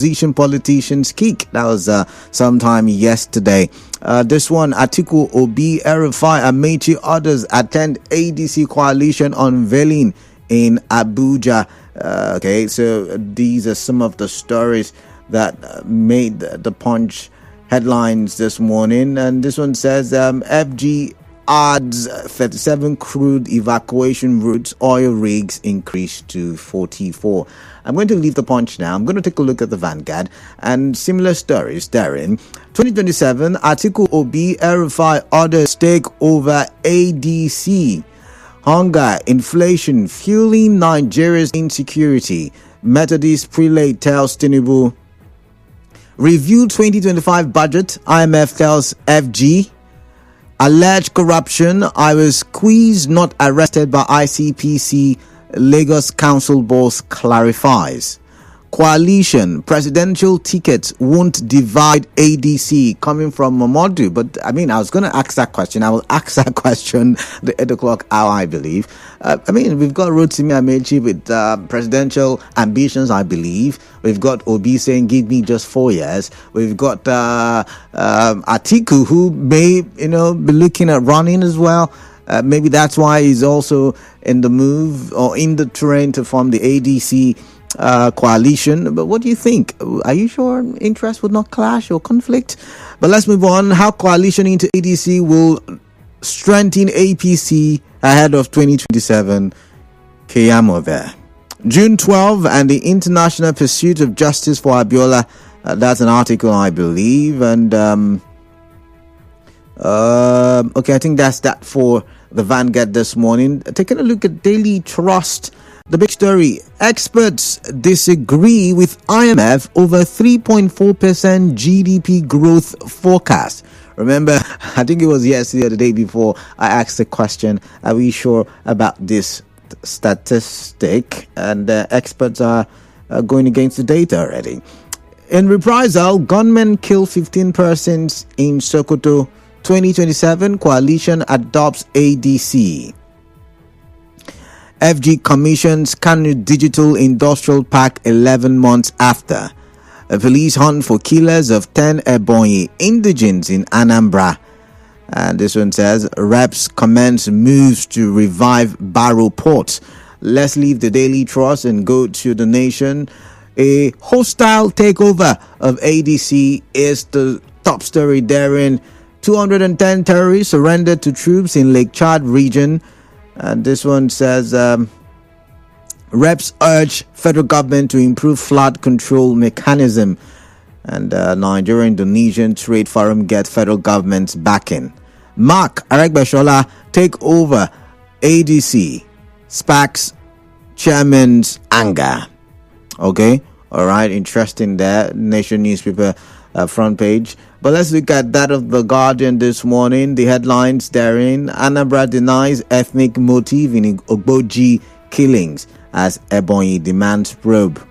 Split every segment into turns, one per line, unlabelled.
opposition politicians kick. That was sometime yesterday. This one, Atiku, Obi, Erufai, Amechi, others attend ADC coalition unveiling in Abuja. Okay, so these are some of the stories that made the Punch headlines this morning. And this one says FG adds 37 crude evacuation routes, oil rigs increased to 44. I'm going to leave the Punch now. I'm going to take a look at the Vanguard and similar stories therein. 2027, Atiku, Obi, Erufai, others take over ADC. Hunger, inflation, fueling Nigeria's insecurity. Methodist prelate tells Tinubu. Review 2025 budget, IMF tells FG. Alleged corruption, I was squeezed, not arrested by ICPC. Lagos Council boss clarifies. Coalition, presidential tickets won't divide ADC, coming from Momodu. But I was going to ask that question. I will ask that question the 8 o'clock hour, I believe. We've got Rotimi Amechi with presidential ambitions, I believe. We've got Obi saying, give me just 4 years. We've got Atiku, who may, be looking at running as well. Maybe that's why he's also in the move or in the train to form the ADC coalition. But what do you think? Are you sure interest would not clash or conflict? But let's move on. How coalition into ADC will strengthen APC ahead of 2027. Keyamo there. June 12 and the international pursuit of justice for Abiola. That's an article, I believe. And okay, I think that's that for the Vanguard this morning. Taking a look at Daily Trust. The big story, experts disagree with IMF over 3.4% GDP growth forecast. Remember, I think it was yesterday or the day before, I asked the question, are we sure about this statistic? And experts are going against the data already. In reprisal, gunmen kill 15 persons in Sokoto. 2027, coalition adopts ADC. FG commissions Kanu Digital Industrial Park 11 months after. A police hunt for killers of 10 Ebonyi indigents in Anambra. And this one says, reps commence moves to revive Barrow Port. Let's leave the Daily Trust and go to the Nation. A hostile takeover of ADC is the top story therein. 210 terrorists surrendered to troops in Lake Chad region. And this one says, reps urge federal government to improve flood control mechanism. And Nigeria-Indonesian Trade Forum get federal government's backing. Mark Aregbesola take over ADC. SPAC's chairman's anger. Okay, all right, interesting there. Nation newspaper front page. But let's look at that of The Guardian this morning. The headlines therein, Anambra denies ethnic motive in Ogboji killings as Ebonyi demands probe.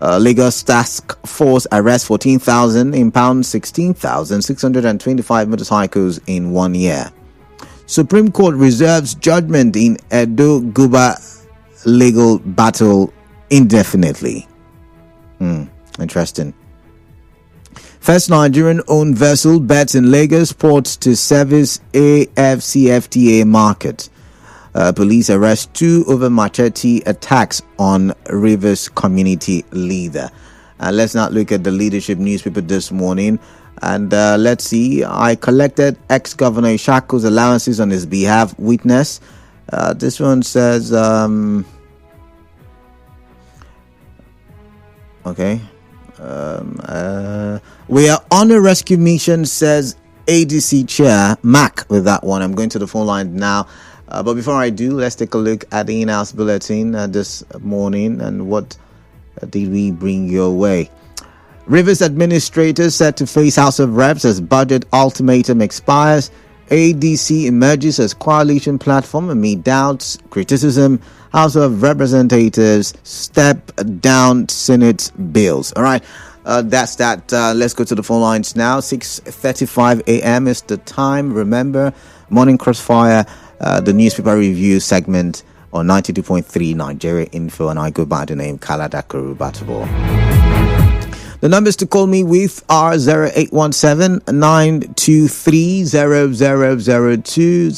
Lagos Task Force arrests 14,000, impound 16,625 motorcycles in 1 year. Supreme Court reserves judgment in Edo Guba legal battle indefinitely. Interesting. First Nigerian-owned vessel bets in Lagos port to service AFCFTA market. Police arrest 2 over machete attacks on Rivers community leader. Let's not look at the leadership newspaper this morning. And let's see. I collected ex-governor Ishaku's allowances on his behalf. Witness. This one says... okay. We are on a rescue mission, says ADC chair Mac. With that one, I'm going to the phone line now. But before I do, let's take a look at the in-house bulletin this morning and what did we bring your way. Rivers administrators set to face House of Reps as budget ultimatum expires. ADC emerges as coalition platform amid doubts, criticism. House of Representatives step down Senate bills. All right, that's that. Let's go to the phone lines now. 6:35 a.m. is the time. Remember, Morning Crossfire, the newspaper review segment on 92.3 Nigeria Info, and I go by the name Kaladakuru Batabo. The numbers to call me with are 0817-923-0002,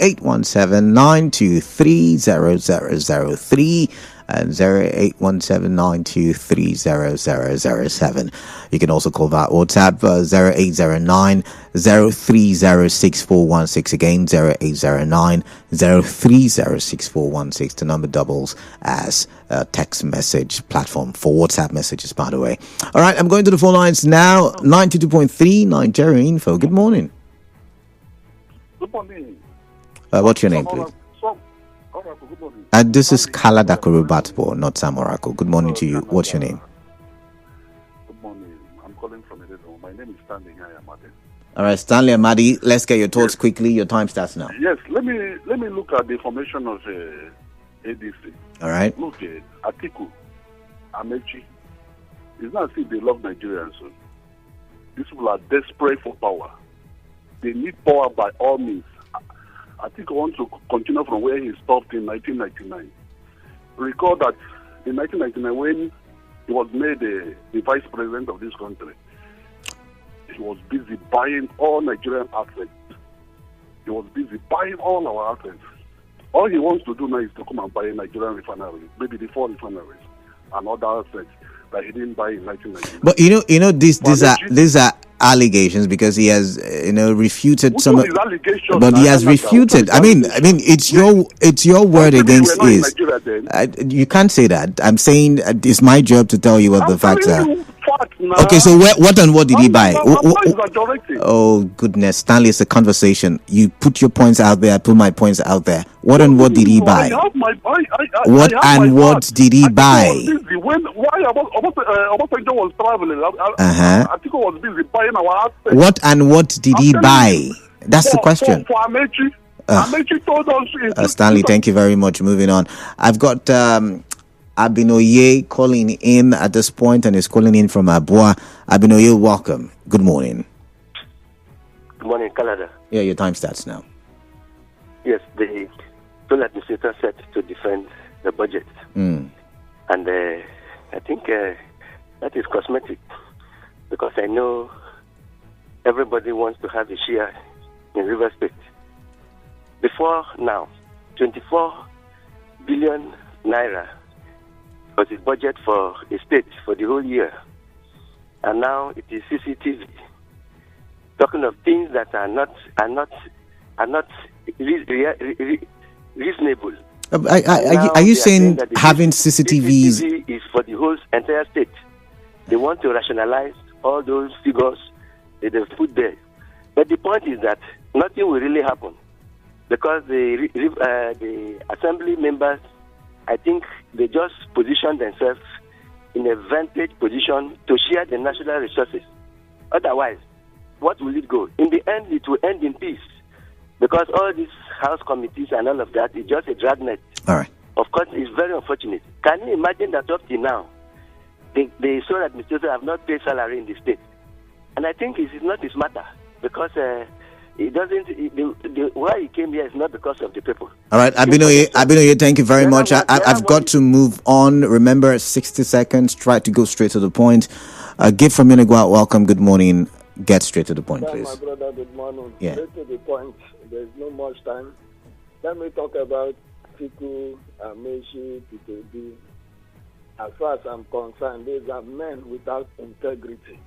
0817-923-0003, and 0817-923-0007. You can also call that WhatsApp 0809-030-6416. Again, 0809-030-6416. The number doubles as a text message platform for WhatsApp messages, by the way. All right, I'm going to the phone lines now. 92.3 Nigeria Info. Good morning.
Good morning.
What's your name, please? This is Kaladakuru Batbo, not Sam Oracle. Good morning to you. What's your name?
Good morning. I'm calling from Edo. My name is Stanley Amadi.
All right, Stanley Amadi, let's get your thoughts quickly. Your time starts now.
Yes, let me look at the formation of ADC.
All right.
Look at Atiku, Amechi. It's not as if they love Nigerians. So. These people are desperate for power. They need power by all means. Atiku wants to continue from where he stopped in 1999. Recall that in 1999, when he was made the vice president of this country, he was busy buying all Nigerian assets. He was busy buying all our assets. All he wants to do now is to come and buy a Nigerian refinery, maybe the 4 refineries and other assets that he didn't buy in 1999.
But these are allegations, because he has refuted some of
allegations,
but he has refuted. I mean it's your word against his. You can't say that. I'm saying it's my job to tell you what the facts are. Okay, so what and what did he buy? Oh goodness, Stanley, it's a conversation. You put your points out there, I put my points out there. What and what did he buy? What and what did he buy?
Obasanjo was traveling, Atiku was busy buying our assets.
What and what did he buy? That's the question.
For Amechi. Amechi told us.
Stanley, thank you very much. Moving on. I've got Abinoye calling in at this point, and is calling in from Abua. Abinoye, welcome. Good morning.
Good morning, Canada.
Yeah, your time starts now.
Yes, the sole administrator set to defend the budget. And I think that is cosmetic, because I know everybody wants to have a share in River State. Before now, 24 billion naira was the budget for a state for the whole year. And now it is CCTV. Talking of things that are not reasonable.
Are you saying having CCTVs
CCTV is for the whole entire state? They want to rationalize all those figures that they put there. But the point is that nothing will really happen, because the assembly members, I think they just position themselves in a vantage position to share the national resources. Otherwise, what will it go? In the end, it will end in peace, because all these house committees and all of that is just a dragnet.
All right.
Of course, it's very unfortunate. Can you imagine that up till now, the sole administrators have not paid salary in the state? And I think it is not his matter, because it doesn't. Why he came here is not because of the people.
All right, Abinoye, thank you very much. I've got to move on. Remember, 60 seconds. Try to go straight to the point. Give from Unigua, welcome. Good morning. Get straight to the point, please.
My brother, good morning.
Yeah.
Straight to the point. There's no much time. Let me talk about Tiku, Amechi, P2B. As far as I'm concerned, these are men without integrity.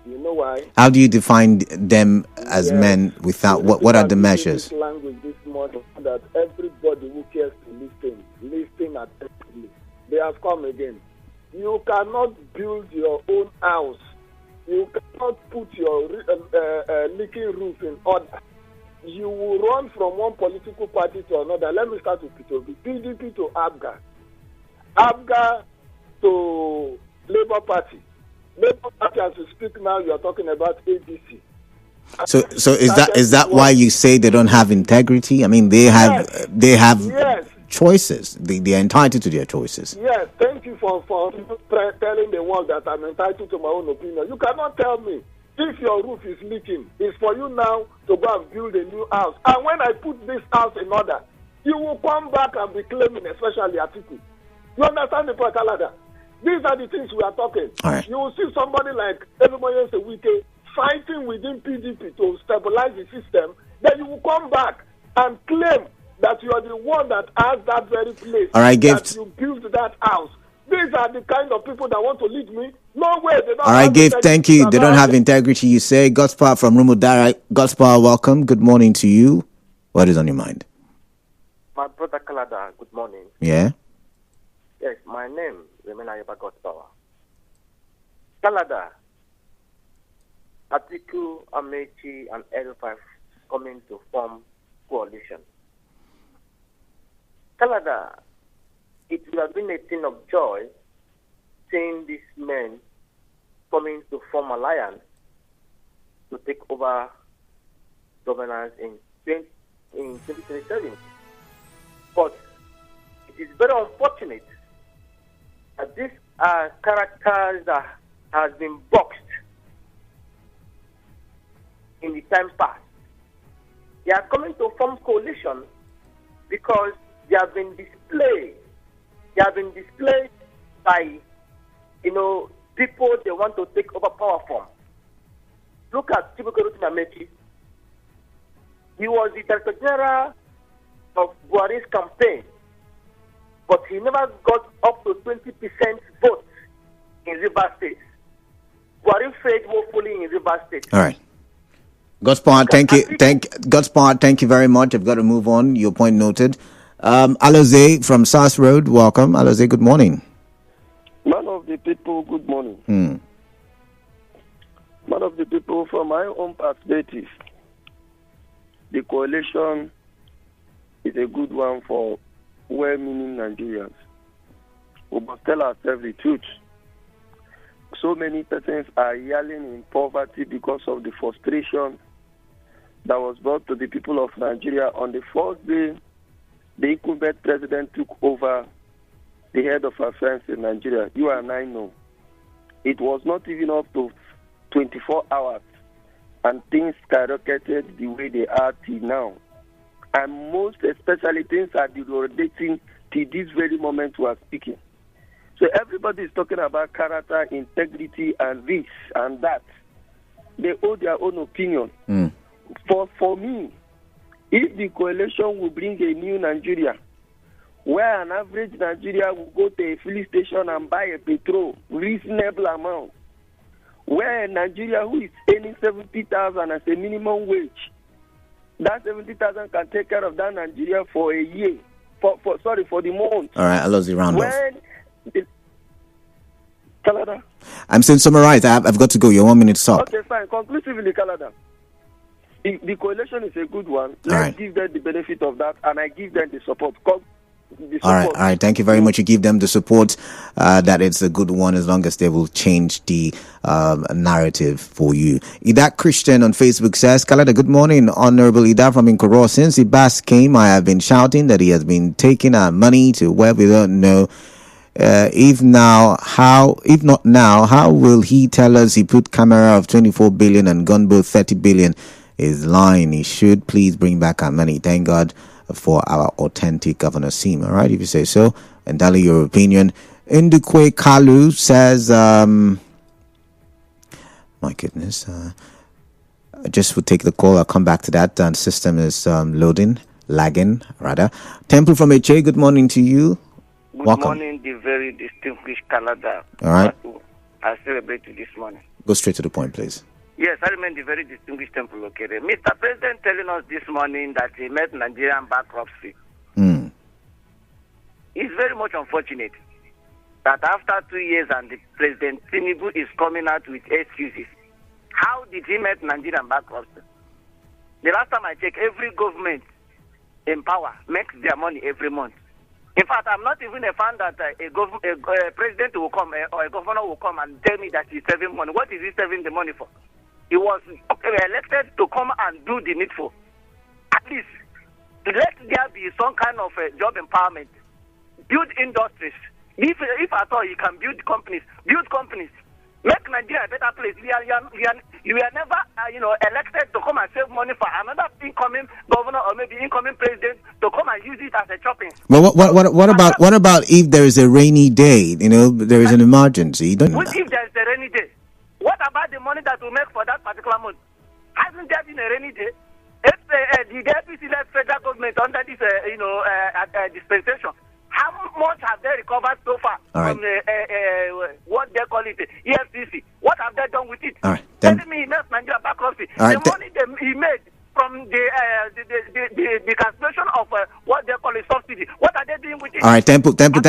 You know why?
How do you define them as men without? What are the measures?
This language, this model, that everybody who cares to listen attentively. They have come again. You cannot build your own house. You cannot put your leaking roof in order. You will run from one political party to another. Let me start with P2B. PDP to ABGA. ABGA to Labour Party. Labour Party, as we speak now, you are talking about ADC.
So is that why you say they don't have integrity? I mean, they have
yes.
choices. They are entitled to their choices.
Yes, thank you for telling the world that I'm entitled to my own opinion. You cannot tell me if your roof is leaking, it's for you now to go and build a new house. And when I put this house in order, you will come back and be claiming, especially Atiku. You understand the point, Kalada? These are the things we are talking.
Right.
You will see somebody like Elumoye Sewike fighting within PDP to stabilize the system. Then you will come back and claim that you are the one that has that very place.
All right,
that you built that house. These are the kind of people that want to lead me. No way. They don't.
All right, Gabe, thank you. They don't have integrity, you say. Godspower from Rumudara. Godspower, welcome. Good morning to you. What is on your mind?
My brother Kalada, good morning.
Yeah?
Yes, my name is Remenayeba Godspower. Kalada, Atiku, Amechi, and L5 coming to form coalition. Kalada, it would have been a thing of joy seeing these men coming to form alliance to take over governance in 2027. But it is very unfortunate that these are characters that has been boxed in the time past. They are coming to form coalition because they have been displayed. They have been displayed by, people they want to take over power from. Look at Chibuke Amechi. He was the Director General of Buhari's campaign, but he never got up to 20% votes in Rivers State. Buhari failed woefully in Rivers State.
All right. Godspower, thank you very much. I've got to move on. Your point noted. Aloze from SAS Road, welcome. Aloze, good morning.
Man of the people, good morning. Man of the people, from my own perspective, the coalition is a good one for well-meaning Nigerians. We must tell ourselves the truth. So many persons are yelling in poverty because of the frustration that was brought to the people of Nigeria on the first day the incumbent president took over the head of affairs in Nigeria. You and I know. It was not even up to 24 hours, and things skyrocketed the way they are till now. And most especially things are deteriorating till this very moment we are speaking. So everybody is talking about character, integrity, and this and that. They owe their own opinion. For me, if the coalition will bring a new Nigeria, where an average Nigeria will go to a filling station and buy a petrol, reasonable amount, where a Nigeria who is earning 70,000 as a minimum wage, that 70,000 can take care of that Nigeria for a year, for the month.
All right, I lost the round off.
Canada.
I'm saying summarize. I've got to go. You're 1 minute stop.
Okay, fine. Conclusively, Canada. The coalition is a good one. Let's give them the benefit of that, and I give them the support. All
right. Thank you very much. You give them the support that it's a good one, as long as they will change the narrative for you. Ida Christian on Facebook says, Kalada, good morning, Honorable Ida from Nkoro. Since Ibas came, I have been shouting that he has been taking our money to where we don't know. If not now, how will he tell us he put camera of 24 billion and gunboat 30 billion? Is lying. He should please bring back our money. Thank God for our authentic Governor Sim. All right, if you say so. And Dali, your opinion. Indukwe Kalu says, my goodness, I just would take the call. I'll come back to that. The system is lagging rather. Temple from HA, good morning to you.
Good morning, the very distinguished Kalada.
All right.
I celebrate you this morning.
Go straight to the point, please.
Yes, I remain the very distinguished Temple located. Mr. President telling us this morning that he met Nigerian bankruptcy. It's very much unfortunate that after 2 years and the President Tinubu is coming out with excuses. How did he met Nigerian bankruptcy? The last time I checked, every government in power makes their money every month. In fact, I'm not even a fan that a president will come or a governor will come and tell me that he's saving money. What is he saving the money for? He was elected to come and do the needful. At least, let there be some kind of job empowerment. Build industries. If at all you can build companies. Make Nigeria a better place. You are never, elected to come and save money for another incoming governor or maybe incoming president to come and use it as a chopping.
Well, what about if there is a rainy day? There is an emergency.
What if there is a rainy day? What about the money that we make for that particular month? Hasn't there been a rainy day? If the APC-led federal government under this, dispensation, how much have they recovered so far from what they call it, EFCC? What have they done with it?
All right.
Telling me he made Nigeria bankruptcy. The money he made from the cancellation of what they call a subsidy. What are they doing with it?
All right, Temple. Thank you.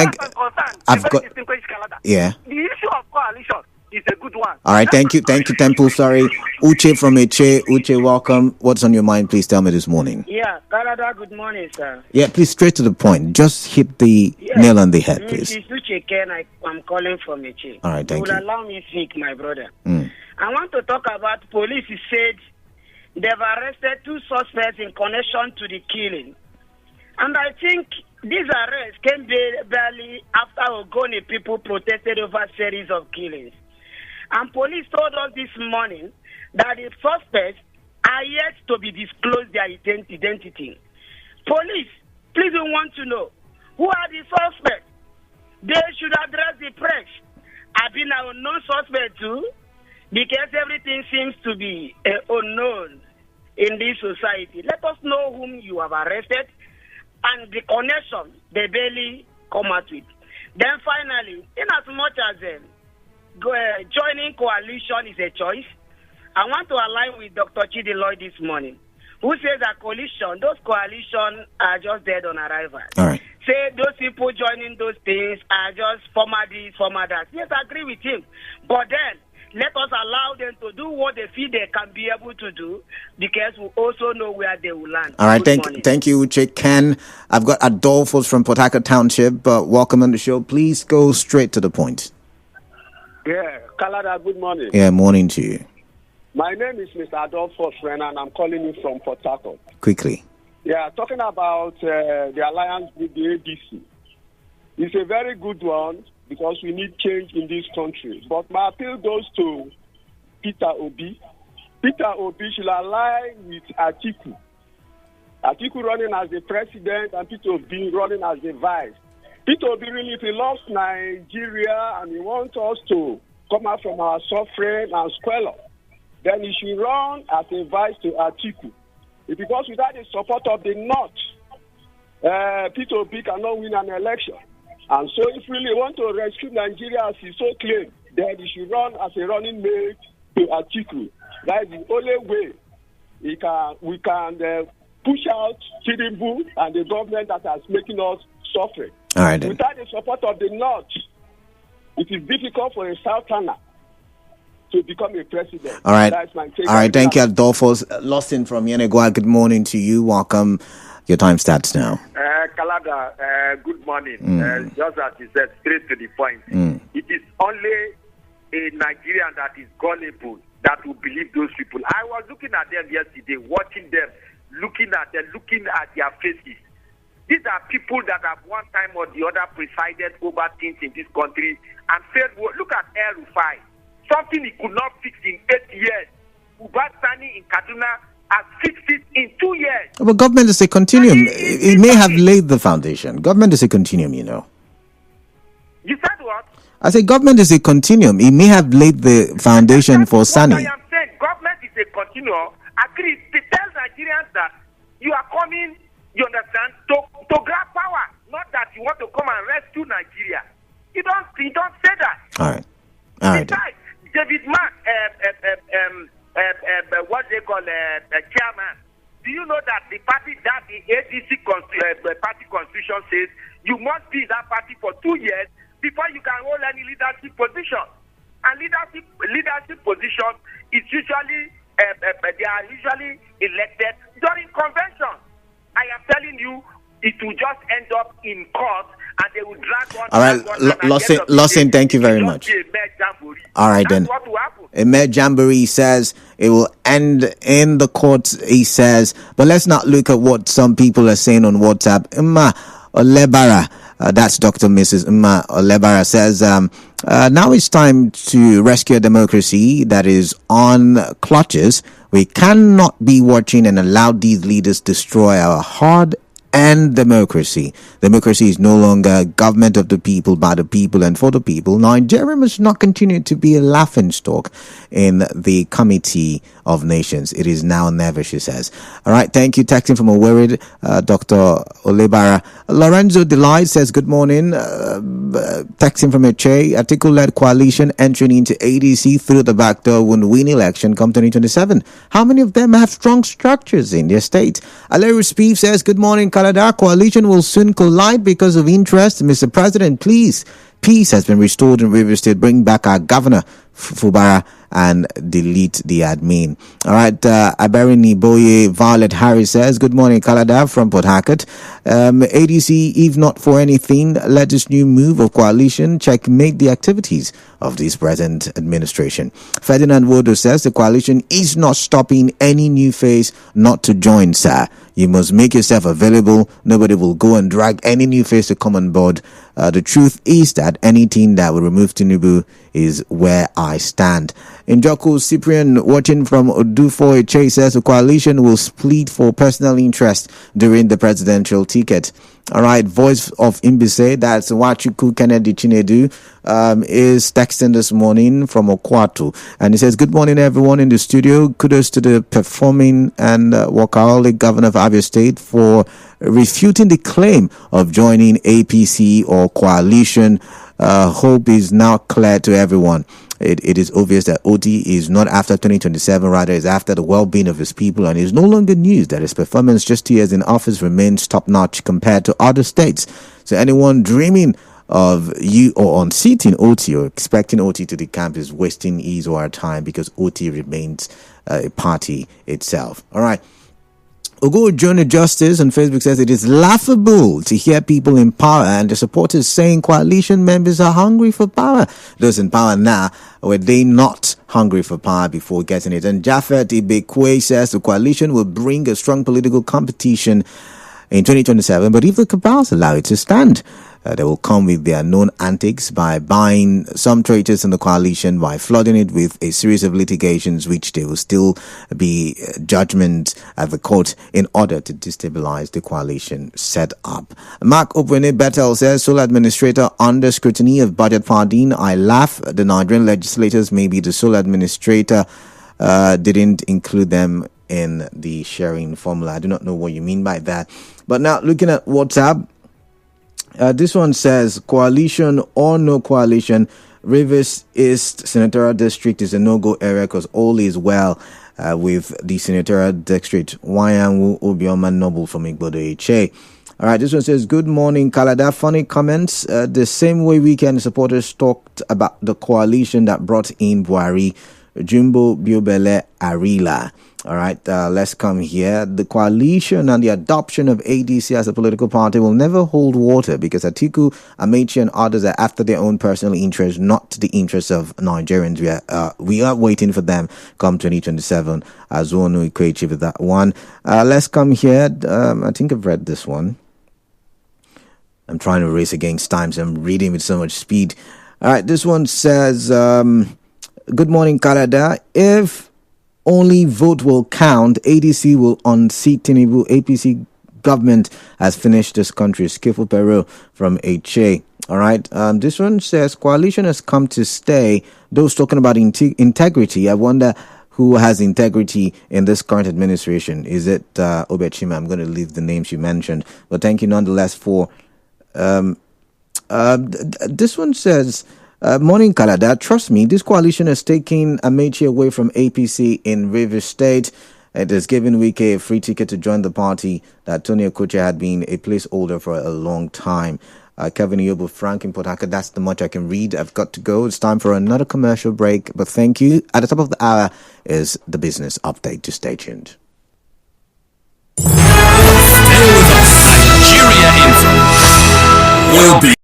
Yeah.
The issue of coalition is a good one.
All right, thank you, Temple. Sorry, Uche from Eche. Uche, welcome. What's on your mind? Please tell me this morning.
Yeah, Canada. Good morning, sir.
Yeah, please straight to the point. Just hit the nail on the head, please.
This is Uche Ken. I'm calling from Eche.
All right, thank you.
Would allow me to speak, my brother. I want to talk about police. Said they've arrested 2 suspects in connection to the killing, and I think these arrests came barely after Ogoni people protested over a series of killings. And police told us this morning that the suspects are yet to be disclosed their identity. Police, please, we want to know who are the suspects. They should address the press. I've been an unknown suspect too, because everything seems to be unknown in this society. Let us know whom you have arrested and the connection they barely come out with. Then finally, in as much as joining coalition is a choice, I want to align with Dr. Chidi Lloyd this morning, who says that those coalitions are just dead on arrival.
All right.
Say those people joining those things are just former this, former that. Yes, I agree with him. But then, let us allow them to do what they feel they can be able to do, because we also know where they will land.
All right, thank you, Uche. Ken, I've got Adolphus from Port Harcourt Township. Welcome on the show. Please go straight to the point.
Yeah, Kalada, good morning.
Yeah, morning to you.
My name is Mr. Adolphus Ren, and I'm calling you from Port Harcourt.
Quickly.
Yeah, talking about the alliance with the ADC. It's a very good one because we need change in this country. But my appeal goes to Peter Obi. Peter Obi should align with Atiku. Atiku running as the president and Peter Obi running as the vice. Peter Obi really, if he loves Nigeria and he wants us to come out from our suffering and squalor, then he should run as a vice to Atiku. Because without the support of the North, Peter Obi cannot win an election. And so if really want to rescue Nigeria as he so claimed, then he should run as a running mate to Atiku. That is the only way we can push out Tinubu and the government that is making us suffering.
All right, then.
Without the support of the North, it is difficult for a Southerner to become a president.
All right.
That's my take.
All right, thank you, Adolphus. Lawson from Yenegua, good morning to you. Welcome. Your time starts now.
Kalada, good morning. Just as you said, straight to the point. It is only a Nigerian that is gullible that will believe those people. I was looking at them yesterday, watching them, looking at their faces. These are people that have one time or the other presided over things in this country and said, well, look at El Rufai. Something he could not fix in 8 years. Uba Sani in Kaduna has fixed it in 2 years.
But government is a continuum. It may have laid the foundation. Government is a continuum, you know.
You said what?
I say government is a continuum. It may have laid the foundation for Sani.
What I am saying, government is a continuum. Agree. They tell Nigerians that you are coming, you understand, to grab power. Not that you want to come and rescue Nigeria. You don't say that.
All right. All right.
Besides, David Mark, what they call chairman. Do you know that the party that the ADC party constitution says you must be in that party for 2 years before you can hold any leadership position? And leadership position is usually they are usually elected during convention. I am telling you, it will just end up in court and they will drag on.
All right, Lawson, thank you very much. All right, then.
What will happen?
A Mayor Jamboree says it will end in the courts, he says. But let's not look at what some people are saying on WhatsApp. Ima Olebara, That's Dr. Mrs. Umma Olebara says, now it's time to rescue a democracy that is on clutches. We cannot be watching and allow these leaders destroy our hard-earned democracy. Democracy is no longer government of the people, by the people, and for the people. Nigeria must not continue to be a laughingstock in the Committee of Nations. It is now or never, she says. All right, thank you. Texting from Owerri, Dr. Olebara. Lorenzo Delight says, good morning. Texting from Eche, Atiku-led coalition entering into ADC through the back door will win election come 2027. How many of them have strong structures in their state? Aleru Spieth says, good morning, Canada. Coalition will soon collide because of interest. Mr. President, please. Peace has been restored in Rivers State. Bring back our governor, Fubara, and delete the admin. All right, Aberini Boye Violet Harris says, good morning, Kalada from Port Harcourt. ADC, if not for anything, let this new move of coalition checkmate the activities of this present administration. Ferdinand Wodo says the coalition is not stopping any new face not to join, sir. You must make yourself available. Nobody will go and drag any new face to come on board. The truth is that anything that will remove Tinubu is where I stand. Njoku Cyprian, watching from Odufo Eche, says the coalition will split for personal interest during the presidential ticket. All right, voice of Imbise, that's Wachuku Kennedy Chinedu, is texting this morning from Okwatu. And he says, good morning, everyone in the studio. Kudos to the performing and workaholic governor of Abia State for refuting the claim of joining APC or coalition. Hope is now clear to everyone. It is obvious that OT is not after 2027, rather is after the well-being of his people, and it is no longer news that his performance just 2 years in office remains top-notch compared to other states. So anyone dreaming of you or unseating OT or expecting OT to the camp is wasting his or our time, because OT remains a party itself. All right. Ogo Journey Justice on Facebook says it is laughable to hear people in power and the supporters saying coalition members are hungry for power. Those in power now, were they not hungry for power before getting it? And Jafet Ibekwe says the coalition will bring a strong political competition in 2027, but if the cabals allow it to stand, they will come with their known antics by buying some traitors in the coalition, by flooding it with a series of litigations, which there will still be judgment at the court in order to destabilize the coalition set up. Mark Opwene Bettel says, sole administrator under scrutiny of budget pardon. I laugh. The Nigerian legislators may be the sole administrator. Didn't include them in the sharing formula. I do not know what you mean by that. But now looking at WhatsApp, this one says, coalition or no coalition, Rivers East Senatorial District is a no-go area because all is well with the Senatorial District. Wayanwu Obioma Noble from Igbodo Eche. All right, this one says, good morning, Kalada. Funny comments. The same way weekend supporters talked about the coalition that brought in Buhari, Jumbo Biobele Arila. All right, let's come here. The coalition and the adoption of ADC as a political party will never hold water because Atiku, Amechi, and others are after their own personal interests, not the interests of Nigerians. We are waiting for them come 2027. Azonu Ikwechi with that one. Let's come here. I think I've read this one. I'm trying to race against time, so I'm reading with so much speed. All right, this one says, good morning, Canada. If only vote will count, ADC will unseat Tinubu. APC government has finished this country. Skifo Peru from HA. All right. This one says coalition has come to stay. Those talking about integrity, I wonder who has integrity in this current administration. Is it Obechima? I'm going to leave the names you mentioned, but thank you nonetheless for. This one says, morning, Kalada. Trust me, this coalition is taking Amechi away from APC in Rivers State. It has given Wike a free ticket to join the party that Tony Okuche had been a placeholder for a long time. Kevin Yobo Frank in Port Harcourt. That's the much I can read. I've got to go. It's time for another commercial break, but thank you. At the top of the hour is the business update. To stay tuned.
Stay with us. Nigeria Info will be